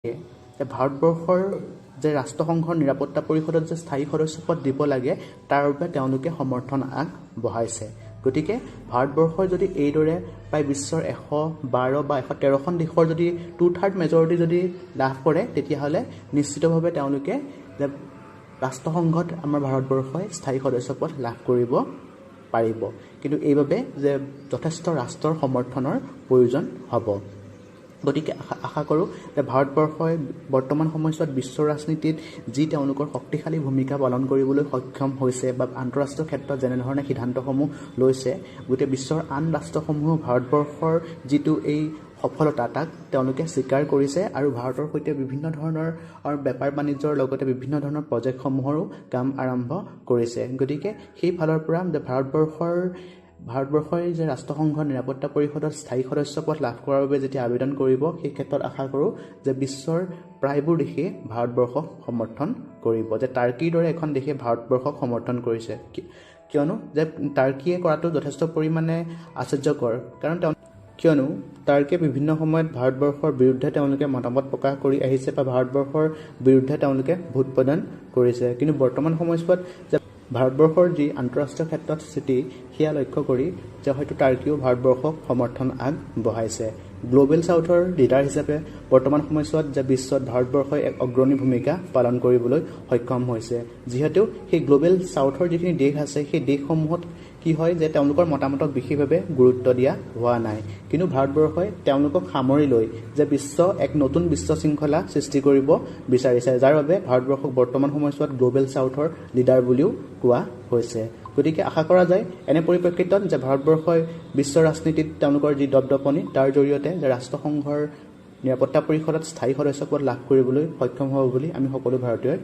যে ভাৰতবৰ্ষৰ যে ৰাষ্ট্ৰসংঘৰ নিৰাপত্তা পৰিষদত যে স্থায়ী সদস্য পদ দিব লাগে তাৰ বাবে তেওঁলোকে সমৰ্থন আগবঢ়াইছে। গতিকে ভাৰতবৰ্ষৰ যদি এইদৰে প্ৰায় বিশ্বৰ 112 বা 113খন দেশৰ যদি 2/3 মেজৰিটি যদি লাভ কৰে তেতিয়াহ'লে নিশ্চিতভাৱে তেওঁলোকে যে ৰাষ্ট্ৰসংঘত আমাৰ ভাৰতবৰ্ষই স্থায়ী সদস্য পদ লাভ কৰিব পাৰিব। কিন্তু এইবাবে যে যথেষ্ট ৰাষ্ট্ৰৰ সমৰ্থনৰ প্ৰয়োজন হ'ব। গতিকে আশা কৰোঁ যে ভাৰতবৰ্ষই বৰ্তমান সময়ছোৱাত বিশ্ব ৰাজনীতিত যি তেওঁলোকৰ শক্তিশালী ভূমিকা পালন কৰিবলৈ সক্ষম হৈছে বা আন্তঃৰাষ্ট্ৰীয় ক্ষেত্ৰত যেনেধৰণে সিদ্ধান্তসমূহ লৈছে, গোটেই বিশ্বৰ আন ৰাষ্ট্ৰসমূহেও ভাৰতবৰ্ষৰ যিটো এই সফলতা তাক তেওঁলোকে স্বীকাৰ কৰিছে আৰু ভাৰতৰ সৈতে বিভিন্ন ধৰণৰ বেপাৰ বাণিজ্যৰ লগতে বিভিন্ন ধৰণৰ প্ৰজেক্টসমূহৰো কাম আৰম্ভ কৰিছে। গতিকে সেই ফালৰ পৰা যে ভাৰতবৰ্ষই যে ৰাষ্ট্ৰসংঘৰ নিৰাপত্তা পৰিষদত স্থায়ী সদস্য পদ লাভ কৰাৰ বাবে যেতিয়া আবেদন কৰিব, সেই ক্ষেত্ৰত আশা কৰোঁ যে বিশ্বৰ প্ৰায়বোৰ দেশে ভাৰতবৰ্ষক সমৰ্থন কৰিব। যে টাৰ্কিৰ দৰে এখন দেশে ভাৰতবৰ্ষক সমৰ্থন কৰিছে, কিয়নো যে টাৰ্কিয়ে কৰাটো যথেষ্ট পৰিমাণে আশ্চৰ্যকৰ। কিয়নো টাৰ্কিয়ে বিভিন্ন সময়ত ভাৰতবৰ্ষৰ বিৰুদ্ধে তেওঁলোকে মতামত প্ৰকাশ কৰি আহিছে বা ভাৰতবৰ্ষৰ বিৰুদ্ধে তেওঁলোকে ভোট প্ৰদান কৰিছে। কিন্তু বৰ্তমান সময়ছোৱাত যে ভাৰতবৰ্ষৰ যি আন্তঃৰাষ্ট্ৰীয় ক্ষেত্ৰত স্থিতি সেয়া লক্ষ্য কৰি যে হয়তো টাৰ্কিয়েও ভাৰতবৰ্ষক সমৰ্থন আগবঢ়াইছে। গ্ল'বেল ছাউথৰ লিডাৰ হিচাপে বৰ্তমান সময়ছোৱাত যে বিশ্বত ভাৰতবৰ্ষই এক অগ্ৰণী ভূমিকা পালন কৰিবলৈ সক্ষম হৈছে। যিহেতু সেই গ্ল'বেল ছাউথৰ যিখিনি দেশ আছে সেই দেশসমূহত কি হয় যে তেওঁলোকৰ মতামতক বিশেষভাৱে গুৰুত্ব দিয়া হোৱা নাই। কিন্তু ভাৰতবৰ্ষই তেওঁলোকক সামৰি লৈ যে এক নতুন বিশ্ব শৃংখলা সৃষ্টি কৰিব বিচাৰিছে, যাৰ বাবে ভাৰতবৰ্ষক বৰ্তমান সময়ছোৱাত গ্ল'বেল ছাউথৰ লিডাৰ বুলিও কোৱা হৈছে। গতিকে আশা কৰা যায় এনে পৰিপ্ৰেক্ষিতত যে ভাৰতবৰ্ষই বিশ্ব ৰাজনীতিত তেওঁলোকৰ যি দপদপনি তাৰ জৰিয়তে যে ৰাষ্ট্ৰসংঘৰ নিৰাপত্তা পৰিষদত স্থায়ী সদস্য পদ লাভ কৰিবলৈ সক্ষম হ'ব বুলি আমি সকলো ভাৰতীয়ই